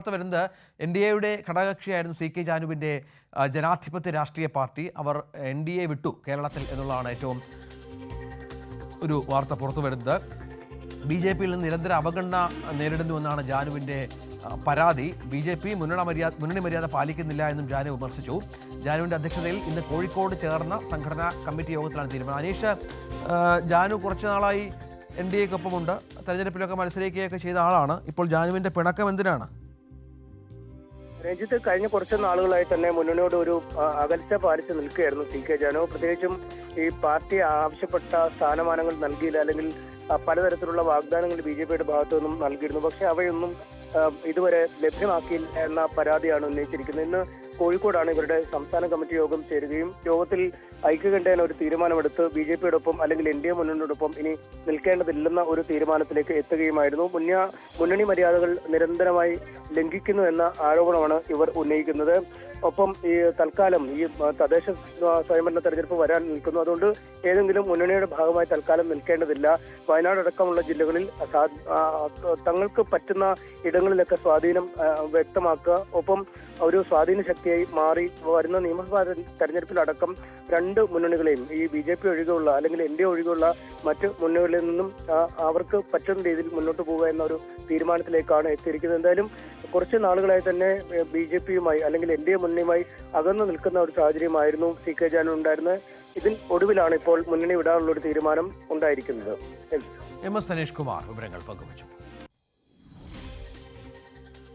വരുന്നത് N D എയുടെ ഘടകകക്ഷിയായിരുന്നു C K ജാനുവിൻ്റെ ജനാധിപത്യ രാഷ്ട്രീയ പാർട്ടി. അവർ എൻ ഡി എ വിട്ടു കേരളത്തിൽ എന്നുള്ളതാണ് ഏറ്റവും ഒരു വാർത്ത പുറത്തു വരുന്നത്. ബി ജെ പിയിൽ നിന്ന് നിരന്തര അവഗണന നേരിടുന്നുവെന്നാണ് ജാനുവിൻ്റെ പരാതി. ബി ജെ പി മുന്നണി മര്യാദ പാലിക്കുന്നില്ല എന്നും ജാനു വിമർശിച്ചു. ജാനുവിൻ്റെ അധ്യക്ഷതയിൽ ഇന്ന് കോഴിക്കോട് ചേർന്ന സംഘടനാ കമ്മിറ്റി യോഗത്തിലാണ് തീരുമാനം. അനീഷ്, ജാനു കുറച്ചു നാളായി എൻ ഡി എക്കൊപ്പമുണ്ട്, തെരഞ്ഞെടുപ്പിലൊക്കെ മത്സരിക്കുകയൊക്കെ ചെയ്ത ആളാണ്. ഇപ്പോൾ ജാനുവിൻ്റെ പിണക്കം എന്തിനാണ്? രഞ്ജിത്ത്, കഴിഞ്ഞ കുറച്ച് നാളുകളായി തന്നെ മുന്നണിയോട് ഒരു അകൽച്ച പാലിച്ച് നിൽക്കുകയായിരുന്നു സി കെ ജാനു. പ്രത്യേകിച്ചും ഈ പാർട്ടി ആവശ്യപ്പെട്ട സ്ഥാനമാനങ്ങൾ നൽകിയില്ല, അല്ലെങ്കിൽ പലതരത്തിലുള്ള വാഗ്ദാനങ്ങൾ ബി ജെ പിയുടെ ഭാഗത്തു നിന്നും നൽകിയിരുന്നു. പക്ഷെ അവയൊന്നും ഇതുവരെ ലഭ്യമാക്കിയില്ല എന്ന പരാതിയാണ് ഉന്നയിച്ചിരിക്കുന്നത്. ഇന്ന് കോഴിക്കോടാണ് ഇവരുടെ സംസ്ഥാന കമ്മിറ്റി യോഗം ചേരുകയും യോഗത്തിൽ ഐക്യകണ്ഠേന ഒരു തീരുമാനമെടുത്ത് ബി ജെ പിയോടൊപ്പം അല്ലെങ്കിൽ എൻ ഡി എ മുന്നണിയോടൊപ്പം ഇനി നിൽക്കേണ്ടതില്ലെന്ന ഒരു തീരുമാനത്തിലേക്ക് എത്തുകയുമായിരുന്നു. മുന്നണി മര്യാദകൾ നിരന്തരമായി ലംഘിക്കുന്നു എന്ന ആരോപണമാണ് ഇവർ ഉന്നയിക്കുന്നത്. ഒപ്പം ഈ തൽക്കാലം ഈ തദ്ദേശ സ്വയംഭരണ തെരഞ്ഞെടുപ്പ് വരാൻ നിൽക്കുന്നു. അതുകൊണ്ട് ഏതെങ്കിലും മുന്നണിയുടെ ഭാഗമായി തൽക്കാലം നിൽക്കേണ്ടതില്ല. വയനാട് അടക്കമുള്ള ജില്ലകളിൽ തങ്ങൾക്ക് പറ്റുന്ന ഇടങ്ങളിലൊക്കെ സ്വാധീനം വ്യക്തമാക്കുക, ഒപ്പം ഒരു സ്വാധീന ശക്തിയായി മാറി വരുന്ന നിയമസഭാ തെരഞ്ഞെടുപ്പിലടക്കം രണ്ട് മുന്നണികളെയും, ഈ ബി ജെ പി ഒഴികെയുള്ള അല്ലെങ്കിൽ എൻ ഡി എ ഒഴികെയുള്ള മറ്റ് മുന്നണികളിൽ നിന്നും അവർക്ക് പറ്റുന്ന രീതിയിൽ മുന്നോട്ട് പോവുക എന്ന ഒരു തീരുമാനത്തിലേക്കാണ് എത്തിയിരിക്കുന്നത്. എന്തായാലും കുറച്ച് നാളുകളായി തന്നെ ബി ജെ പിയുമായി അല്ലെങ്കിൽ എൻ ഡി എ മുന്നണിയുമായി അകന്നു നിൽക്കുന്ന ഒരു സാഹചര്യമായിരുന്നു സി കെ ജാനു ഉണ്ടായിരുന്നത്. ഇതിൽ ഒടുവിലാണ് ഇപ്പോൾ മുന്നണി വിടാനുള്ള ഒരു തീരുമാനം ഉണ്ടായിരിക്കുന്നത്. എം എസ് സനീഷ് കുമാർ വിവരങ്ങൾ പങ്കുവച്ചു.